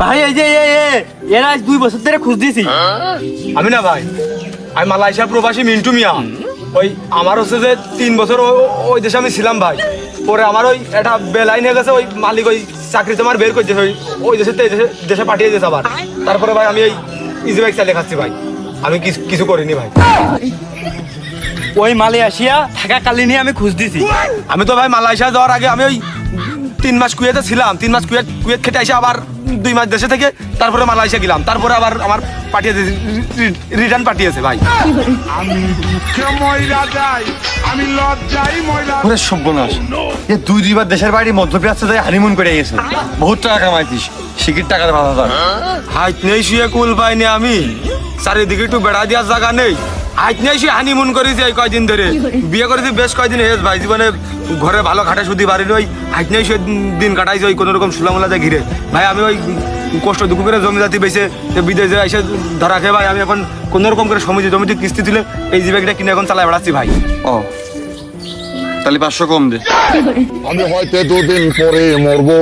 ভাই এই যে এরা 2 বছর ধরে খুঁজ দিছি। আমি না ভাই, আমি মালয়েশিয়া প্রবাসী মিন্টু মিয়া। ওই আমার হচ্ছে যে 3 বছর ওই দেশে আমি ছিলাম ভাই। পরে আমার ওই একটা বেলাইন হয়ে গেছে, ওই মালিক ওই চাকরিতে আমার বের করে দিয়েছে, ওই দেশে পাঠিয়ে দিয়েছে আবার। তারপরে ভাই আমি এই ইজি বাইক চালিয়ে খাচ্ছি ভাই, আমি কিছু করিনি ভাই। ওই মালয়েশিয়া থাকাকালীনই আমি খুঁজ দিছি। আমি তো ভাই মালয়েশিয়া যাওয়ার আগে আমি ওই 3 মাস কুয়েতে ছিলাম। 3 মাস কুয়েত খেটে এসে আবার 2 মাস দেশে থেকে তারপরে মালয়েশিয়া গেলাম। তারপরে আবার আমার পাঠিয়েছে, রিটার্ন পাঠিয়েছে ভাই। আমি দুঃখে ময়রা যাই, আমি লজ্জাই ময়রা। ওরে সর্বনাশ, এ 2 বার দেশের বাড়ি মধ্যপ্রাচ্যে যাই হানিমুন করে গেছে। বহুত টাকা কামাইছিস, শিখির টাকা 5,000। হাইট নেই শুয়ে কুল পাইনি আমি, চারিদিকে একটু বেড়া দেওয়ার জায়গা নেই। হাইট নেই শুয়ে হানিমুন করেছি এই কয়দিন ধরে, বিয়ে করেছি বেশ কয়দিন হেস ভাই। জীবনে ঘরে ভালো খাটা শুধু বাড়ি ওই হাইট নেই শুয়ে দিন কাটাইছি ওই কোনো রকম সুলামুলাতে ঘিরে ভাই। আমি ওই কষ্ট দুঃখ করে জমি জাতি বেঁচে বিদেশে এসে ধরা খেয়ে ভাই আমি এখন কোনো রকম করে জমিতে কিস্তি তুলে এই জীবিকাটা কিনে এখন চালাই বেড়াচ্ছি ভাই। ও তাহলে 500 কম দে। আমি হয়তো 2 দিন পরে মরবো,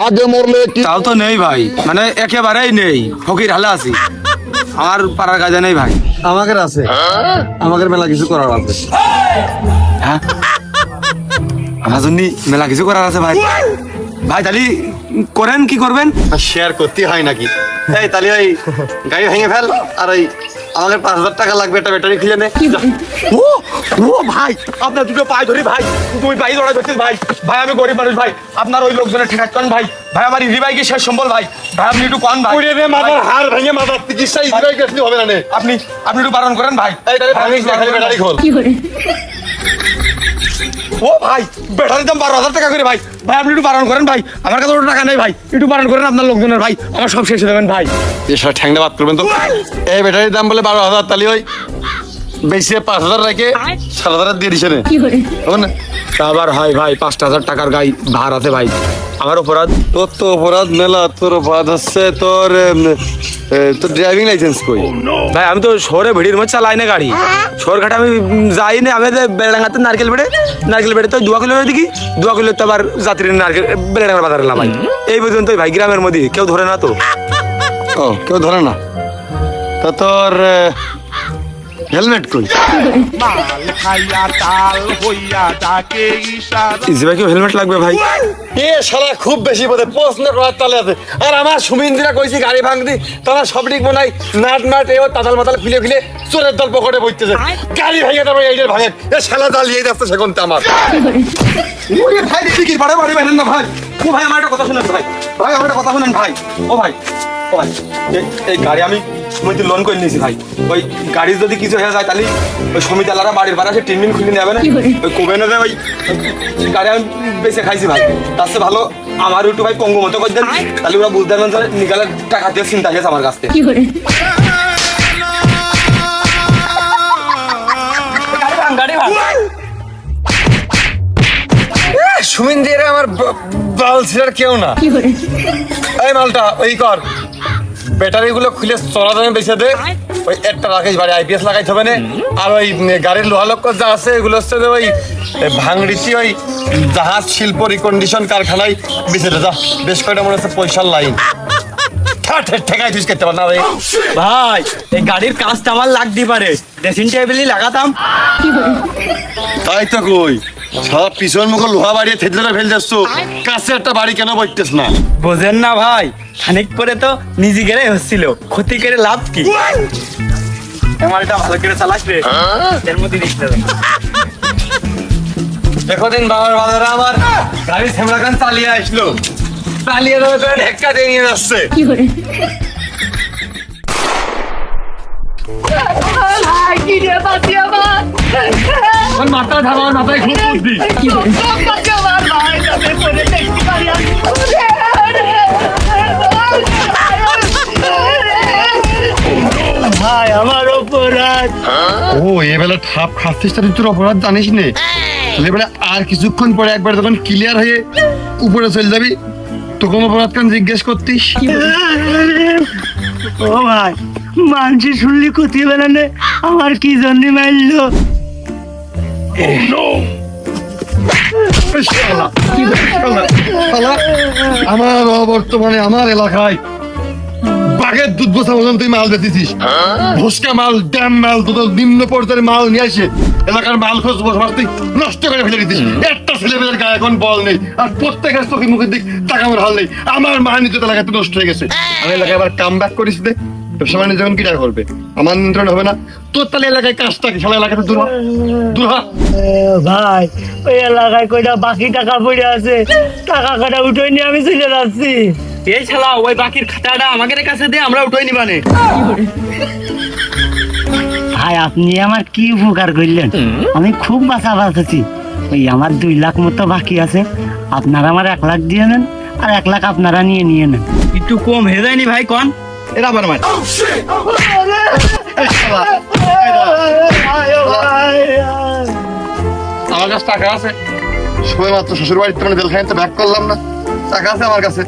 আগে মরলে কি? তাও তো নেই ভাই, মানে একেবারেই নেই, ফকির হালে আছি। আমার পাড়ার কাজে নেই ভাই। আমাদের আছে, আমাদের মেলা কিছু করার আছে। হ্যাঁ আমার জন্য মেলা কিছু করার আছে ভাই। ভাই তাহলে করেন, কি করবেন? শেয়ার করতে হয় নাকি? এই তাহলে ওই গাড়ি ভেঙে ফেল, আর ওই আমাদের 5,000 টাকা লাগবে, একটা ব্যাটারি খুলে নে। ও ও ভাই, আপনার দুটো পায়ে ধরি ভাই, তুমি পায়ে ধরা ধরছিস ভাই। ভাই আমি গরিব মানুষ ভাই, আপনার ওই লোকজনের ঠেকাত করেন ভাই। ভাই আমার ইজি বাইকে শেষ সম্বল ভাই, ভাই আপনি একটু কন ভাই। ওরে রে মাথার হাড় ভেঙে মাথার চিকিৎসা ইজি বাইক আসলে হবে না নে। আপনি একটু বারণ করেন ভাই। এই তাহলে ভাঙিস না, খালি ব্যাটারি খোল। ও ভাই ব্যাটারির দাম 12,000 টাকা করে ভাই। ভাই আপনি একটু বারণ করেন ভাই, আমার কাছে ওটা টাকা নেই ভাই, একটু বারণ করেন আপনার লোকজনের ভাই, আমার সব শেষ হয়ে যাবেন ভাই। এসব ঠ্যাংটা বাদ করবেন তো। এই ব্যাটারির দাম বলে 12,000, তাহলে ওই বেশি 5,000 রেখে 7,000 দিয়ে দিছে নে। না আবার হয় ভাই 5,000 টাকার গাই ভাড়া আছে ভাই, আমার অপরাধ। তোর তো অপরাধ মেলা, তোর অপরাধ হচ্ছে তোর ড্রাইভিং লাইসেন্স কই? ভাই আমি তো শহরে ভিড়ির মধ্যে চালাই না গাড়ি, শহর ঘাটে আমি যাই না। আমি বেড়াঙ্গাতে নারকেল বেড়ে তো 2 কিলোমিটার দেখি, 2 কিলো তো আবার যাত্রীর নারকেল বেড়াঙ্গা বাজারে লাভাই। এই পর্যন্তই ভাই, গ্রামের মধ্যে কেউ ধরে না তো। ও কেউ ধরে না? তা তোর হেলমেট কই? মাল খাইয়া তাল হইয়া ডাকে ইশারা। ইজি ভাই, কেউ হেলমেট লাগবে ভাই? এ শালা খুব বেশি বোধে প্রশ্ন করার তালে আছে। আর আমার সুমিন্দিরা কইছি গাড়ি ভাঙতি, তারা সব ঠিক মনে হয় নাট মাট এ তাতাল মাতাল খুলে চোরের দল পকেটে বইতেছে। গাড়ি ভেঙে তারপরে এইটার ভাঙে, এ শালা জ্বালিয়ে যাচ্ছে সেখান আমার। ওরে ভাই দেখি কি বাড়ে বেরেন না ভাই। ও ভাই আমার একটা কথা শুনেন ভাই, ভাই আমার একটা কথা শুনেন ভাই। ও ভাই এই গাড়ি আমি সমিতি লোন করে নিয়েছি ভাই। ওই গাড়ি যদি কিছু হয়ে যায় তাহলে ওই সমিতালারা বাড়ির ভাড়া সে 3 দিন খুলে নেবে না। ওই কবে না ওই গাড়ি আমি বেঁচে খাইছি ভাই, তার চেয়ে ভালো আমার একটু ভাই পঙ্গু মতো করে দেন, তাহলে ওরা বুঝতে পারবেন যে নিকালের টাকা দিয়ে চিন্তা গেছে আমার কাছ থেকে। সুমিন্দিরা আমার বাল ছিলার কেউ না। এই মালটা ওই কর, ব্যাটারি গুলো খুলে চলা দামে বেঁচে দে। ওই একটা রাখিস বাড়ি, আইপিএস লাগাইতে হবে না। আর ওই গাড়ির লোহা লক্ষ যা আছে এগুলো হচ্ছে ওই ভাঙড়িটি ওই জাহাজ শিল্প রিকন্ডিশন কারখানায় বেঁচে দে যা। বেশ কয়টা মনে হচ্ছে পয়সার লাইন ঠেকাই তুই করতে পার না রে ভাই। এই গাড়ির কাজটা আমার লাগতে পারে, ড্রেসিং টেবিলই লাগাতাম। তাই তো কই সারা পিছন মুখ লোহা বাড়িয়ে থেতলে ফেল যাচ্ছ, কাছে একটা বাড়ি কেন বইতেছ না? বোঝেন না ভাই, খানিক পরে তো নিজে গেলে হচ্ছিল, ক্ষতি করে লাভ কি? আমার এটা ভালো করে চালাস রে, এর মধ্যে দেখতে হবে। দেখো দিন বাবার বাজারে আমার গাড়ি সেমরাখান চালিয়ে আসলো, চালিয়ে ঢেক্কা দিয়ে নিয়ে যাচ্ছে। মাথা ধাবা মাথায় খুব বুদ্ধি। ভাই আমার অপরাধ। ও এবেলা ঠাপ খাচ্ছিস, তোর অপরাধ জানিস নে। এবেলা আর কিছুক্ষণ পরে একবার যখন ক্লিয়ার হয়ে উপরে চলে যাবি, তো কোন অপরাধ কেন জিজ্ঞেস করতিস? ও ভাই মানুষ শুনলি ক্ষতি হবে না, আমার কি জন্য মারলো? আমার বর্তমানে আমার এলাকায় বাঘের দুধ বসা পর্যন্ত তুই মাল বেঁচেছিস, ভুসকা মাল, ড্যাম মাল, তোদের নিম্ন পর্যায়ের মাল নিয়ে আসে এলাকার মাল খোঁজ বসবাস তুই নষ্ট করে ফেলে দিতিস। একটা ছেলেমেয়ের গায়ে এখন বল নেই, আর প্রত্যেকের চোখে মুখের দিক তাকানোর হাল নেই। আমার মান ইজ্জত এলাকাতে নষ্ট হয়ে গেছে। আমি এলাকায় আবার কাম ব্যাক করিস দে, ব্যবসা বাণিজ্য যখন কিটা করবে, আমার নিয়ন্ত্রণ হবে না। তোর তাহলে এলাকায় কাজটা কি? সারা এলাকাতে দূর হ, দূর হ। ভাই ওই এলাকায় কয়টা বাকি টাকা পড়ে আছে, টাকা কটা উঠে নিয়ে আমি চলে যাচ্ছি। এই শালা ওই বাকির খাতাটা আমাদের কাছে দে, আমরা উঠাই নিবানে। ভাই আপনি আমার কি উপকার করলেন, আমি খুব বাঁচা বাঁচাছি। ওই আমার 2 লাখ মতো বাকি আছে, আপনারা আমার 1 লাখ দিয়ে নেন, আর 1 লাখ আপনারা নিয়ে নেন। একটু কম হয়ে যায়নি ভাই কোন? এরা আবার মার। আমার কাছে টাকা আছে, সময় মাত্র শ্বশুর বাড়িতে মানে জেলখানে তো ব্যাক করলাম না, টাকা আছে আমার কাছে।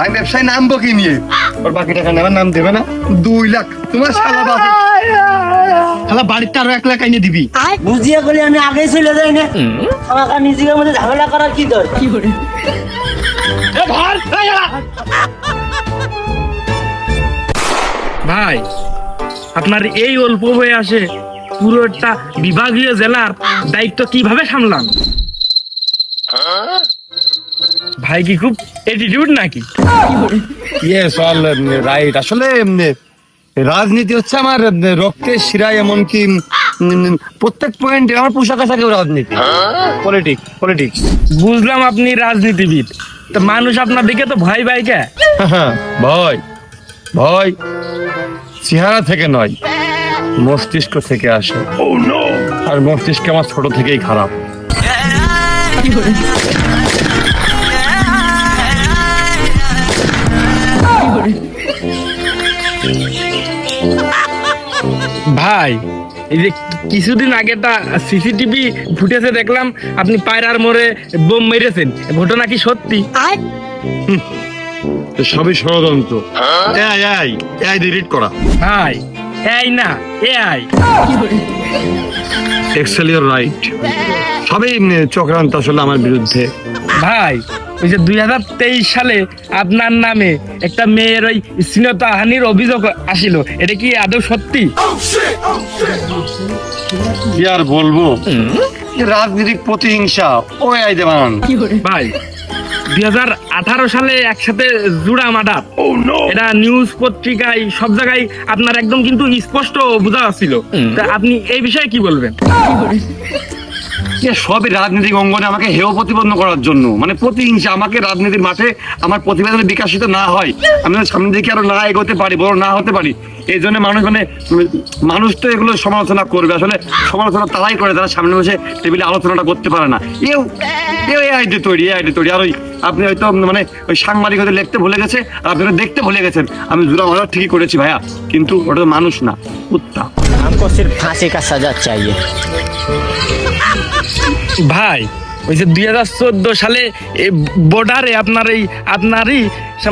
আমি ব্যবসায় নামবো কি নিয়ে? ওর বাকি টাকা নেবার নাম দেবে না। 2 লাখ তোমার শালা বাবা, শালা বাড়িতে আরো 1 লাখ এনে দিবি। বুঝিয়ে গেলে আমি আগে চলে যাই না, আমাকে নিজের মধ্যে ঝামেলা করার কি দরকার? ভাই আপনার এই অল্প বয়সে পুরোটা বিভাগীয় জেলার দায়িত্ব কিভাবে সামলান? ভাই কি খুব অ্যাটিটিউড নাকি? Yes all right. আসলে রাজনীতি হচ্ছে আমার রক্তের শিরায়, এমনকি প্রত্যেক পয়েন্টে আমার পোশাক আশাকেও রাজনীতি, পলিটিক্স। বুঝলাম আপনি রাজনীতিবিদ, তো মানুষ আপনার দিকে তো ভয় পায় কে? ভয় চেহারা থেকে নয়, মস্তিষ্ক থেকে আসে। আর মস্তিষ্ক আমার ছোট থেকেই খারাপ। ভাই এই যে কিছুদিন আগে একটা সিসিটিভি ফুটেজে দেখলাম আপনি পায়রার মোড়ে বোম মেরেছেন, ঘটনা কি সত্যি? সবই ষড়যন্ত্র। এআই ডিলিট করা। ভাই এই না এআই। এক্সেল ইউর রাইট, সবই চক্রান্ত আসলে আমার বিরুদ্ধে। ভাই ওই যে 2023 সালে আপনার নামে একটা মেয়ের ওই শ্লীলতাহানির অভিযোগ আসিল, এটা কি আদৌ সত্যি? কি আর বলবো, রাজনৈতিক প্রতিহিংসা ও এআই দিয়ে বানানো। ভাই 2018 সালে একসাথে জুড়া মার্ডার, এটা নিউজ পত্রিকায় সব জায়গায় আপনার একদম কিন্তু স্পষ্ট বোঝা যাচ্ছিল। তা আপনি এই বিষয়ে কি বলবেন? সবই রাজনৈতিক অঙ্গনে আমাকে হেয় প্রতিপন্ন করার জন্য, মানে প্রতিহিংসা। আমাকে রাজনীতির মাঠে আমার প্রতিবেদনে বিকাশিত না হয়, আমি সামনের দিকে আরো না এগোতে পারি, বড় না হতে পারি, এই জন্য মানুষ তো এগুলো সমালোচনা করবে। আসলে সমালোচনা তারাই করে যারা সামনে বসে টেবিলে আলোচনাটা করতে পারে না। এআই তৈরি। আর ওই আপনি হয়তো মানে ওই সাংবাদিক হয়তো লিখতে ভুলে গেছে, আর আপনি দেখতে ভুলে গেছেন। আমি জোড়া মারা ঠিকই করেছি ভাইয়া, কিন্তু ওটা তো মানুষ না, কুত্তা। हमको सिर्फ फांसी का सजा चाहिए। ভাই ওই যে 2014 সালে বর্ডারে আপনারই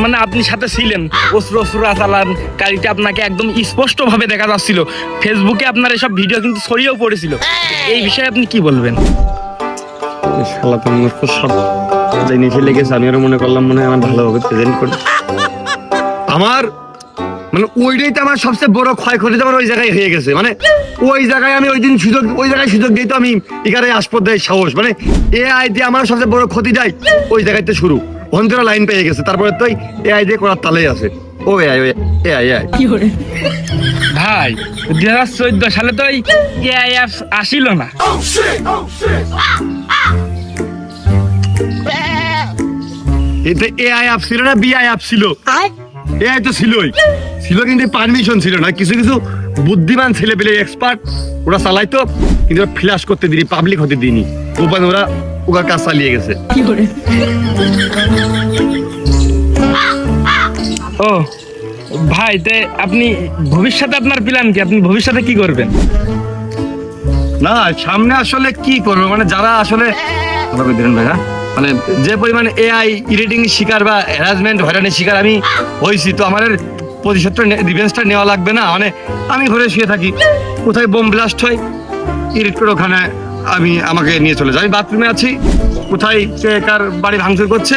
মানে আপনি সাথে ছিলেন, অস্ত্র চালান গাড়িটা আপনাকে একদম স্পষ্ট ভাবে দেখা যাচ্ছিল। ফেসবুকে আপনার এসব ভিডিও কিন্তু ছড়িয়েও পড়েছিল, এই বিষয়ে আপনি কি বলবেন? শালা তো মনে হচ্ছে সব নিচে লেগেছে। আমি আরো মনে করলাম মনে হয় আমার ভালোভাবে প্রেজেন্ট করে। আমার মানে ওইটাই তো আমার সবচেয়ে বড় ক্ষয়ক্ষতি আমার ওই জায়গায় হয়ে গেছে। মানে ওই জায়গায় আমি ওই জায়গায় সুযোগ দিই তো আমি এখানে আসপদ দেয় সাহস। মানে এআই দিয়ে আমার সবচেয়ে বড় ক্ষতি দেয় ওই জায়গাতে শুরু অন্তরা লাইন পেয়ে গেছে, তারপরে তো এআই দিয়ে করার তালেই আছে। ও এআই ভাই 2014 সালে তো এআই অ্যাপস আসিল না। এতে এআই অ্যাপ ছিল না, বিআই অ্যাপ ছিল। এআই তো ছিল, কিন্তু পারমিশন ছিল না। কিছু বুদ্ধিমান ছেলে পেলে এক্সপার্ট ওরা চালাইতো, কিন্তু ফ্ল্যাশ করতে দিনি, পাবলিক হতে দিনি। ওরা কাজ চালিয়ে গেছে। ও ভাই, তে আপনি ভবিষ্যতে আপনার প্ল্যান কি? আপনি ভবিষ্যতে কি করবেন? না সামনে আসলে কি করবো, মানে যারা আসলে ভাইয়া মানে যে পরিমাণে এআই ইডিটিং শিকার বা হ্যারাসমেন্ট হয়রানির শিকার আমি হয়েছি, তো আমাদের প্রতিশোধটা রিভেঞ্জটা নেওয়া লাগবে না, মানে আমি ঘরে শুয়ে থাকি, কোথায় বোম ব্লাস্ট হয় ইরিট করে ওখানে আমাকে নিয়ে চলে যায়। আমি বাথরুমে আছি, কোথায় কে কার বাড়ি ভাঙচুর করছে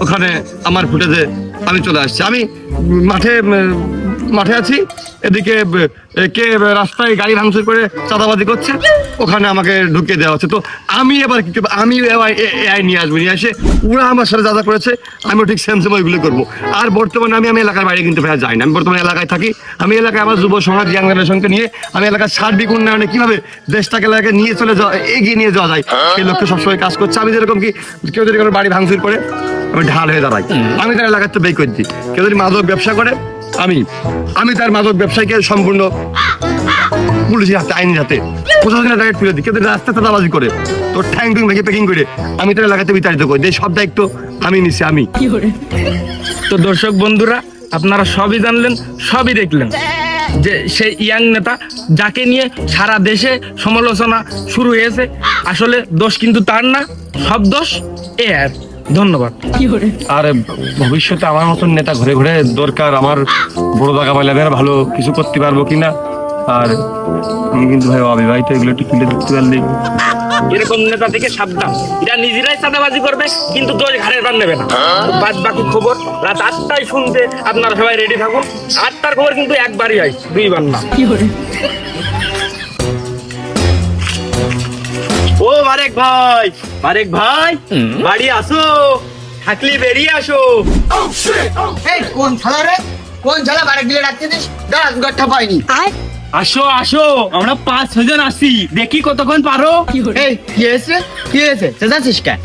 ওখানে আমার ফুটেজে আমি চলে আসছি। আমি মাঠে আছি, এদিকে কে রাস্তায় গাড়ি ভাঙচুর করে চাঁদাবাজি করছে ওখানে আমাকে ঢুকিয়ে দেওয়া হচ্ছে। তো আমি এবার কি করবো, আমি এআই নিয়ে আসবো, নিয়ে এসে ওরা আমার সাথে যা যা করেছে আমিও ঠিক সেম সেম ওইগুলো করবো। আর বর্তমানে আমি এলাকার বাইরে কিন্তু ভাইয়া যাই না, আমি বর্তমানে এলাকায় থাকি। আমি এলাকায় আমার যুব সমাজ ইয়াং জেনারেশনকে নিয়ে আমি এলাকার সার্বিক উন্নয়নে কিভাবে দেশটাকে এলাকায় নিয়ে চলে যাওয়া, এগিয়ে নিয়ে যাওয়া যায় সেই লক্ষ্যে সবসময় কাজ করছে। আমি যেরকম কি কেউ যদি কোনো বাড়ি ভাঙচুর করে আমি ঢাল হয়ে দাঁড়াই, আমি তার এলাকার তো বের করে দিই। কেউ যদি মাদক ব্যবসা করে আমি তার মাদক ব্যবসায়ীকে সম্পূর্ণ পুলিশের হাতে, আইনের হাতে, প্রশাসনের টাকা তুলে দিই। কেউ যদি রাস্তায় চাঁদাবাজি করে তোর ঠ্যাং টুং ভেঙে প্যাকিং করে আমি তার এলাকাতে বিতাড়িত করি, এই সব দায়িত্ব আমি নিচ্ছি আমি। তো দর্শক বন্ধুরা, আপনারা সবই জানলেন, সবই দেখলেন যে সেই ইয়াং নেতা যাকে নিয়ে সারা দেশে সমালোচনা শুরু হয়েছে, আসলে দোষ কিন্তু তার না, সব দোষ এর। ধন্যবাদ। আর ভবিষ্যতে আমার মতন নেতা ঘুরে ঘুরে দরকার, আমার বড় জায়গা পাইলে আমি আর ভালো কিছু করতে পারবো কিনা। আর আমি কিন্তু ভাই অবিবাহিত, এগুলো একটু তুলে ধরতে পারলে। এরকম নেতা থেকে সাবধান, এরা নিজেরাই চাঁদাবাজি করবে কিন্তু দোষ ঘাড়ের পার নেবে না। বাদ বাকি খবর রাত 8টায় শুনতে আপনারা সবাই রেডি থাকুন। 8টার খবর কিন্তু একবারই হয়, দুইবার না। ও মারেক ভাই বাড়ি আসো, থাকলে বেরিয়ে আসো। এই কোন ছালা রে, কোন ছালা বাড়ি দিলে রাখছিস? দাস গঠা পাইনি। আসো আসো, আমরা 5-6 জন আসি, দেখি কতক্ষণ পারো। এই কি হয়েছে চেঁচাচ্ছিস কেন?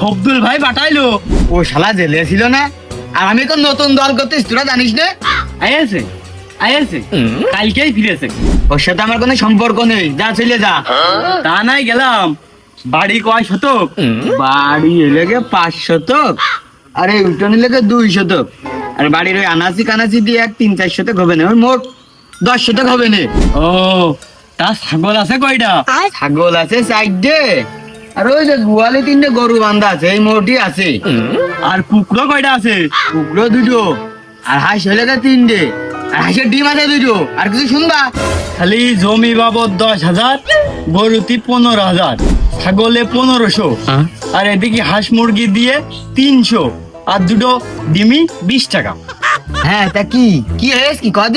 আব্দুল ভাই পাঠাইলো। ও শালা জেলে ছিল না, আর আমি কোন নতুন দল করতেছ তোরা জানিস না? আইছে কালকেই ফিরেছে। ওর সাথে আমার কোনো সম্পর্ক নেই, যা চলে যা। তা নাই গেলাম, বাড়ি কয় শতক? বাড়ি এলাকে 5 শতক, আর এই উঠোনে লেগে 2 শতক, আর বাড়ির ওই আনাচি কানাচি দিয়ে 3-4 শতক হবে না, ওর মোট 10 শতক হবে না। ও তা ছাগল আছে কয়টা? ছাগল আছে 4টে, আর ওই যে গোয়ালে 3টে গরু বান্ধা আছে, এই মোটই আছে। আর কুকুরো কয়টা আছে? কুকুরো 2টো, আর হাঁস হলে 3টে, আর হাঁসের ডিম আছে 2টো। আর কিছু শুনবা? খালি জমি বাবদ 10,000, গরুতি 15,000, ছাগলে 1500, আর এদিকে হাঁস মুরগি দিয়ে 300, আর 2টো ডিমি 20 টাকা। হ্যাঁ তা কি হয়েছে কি?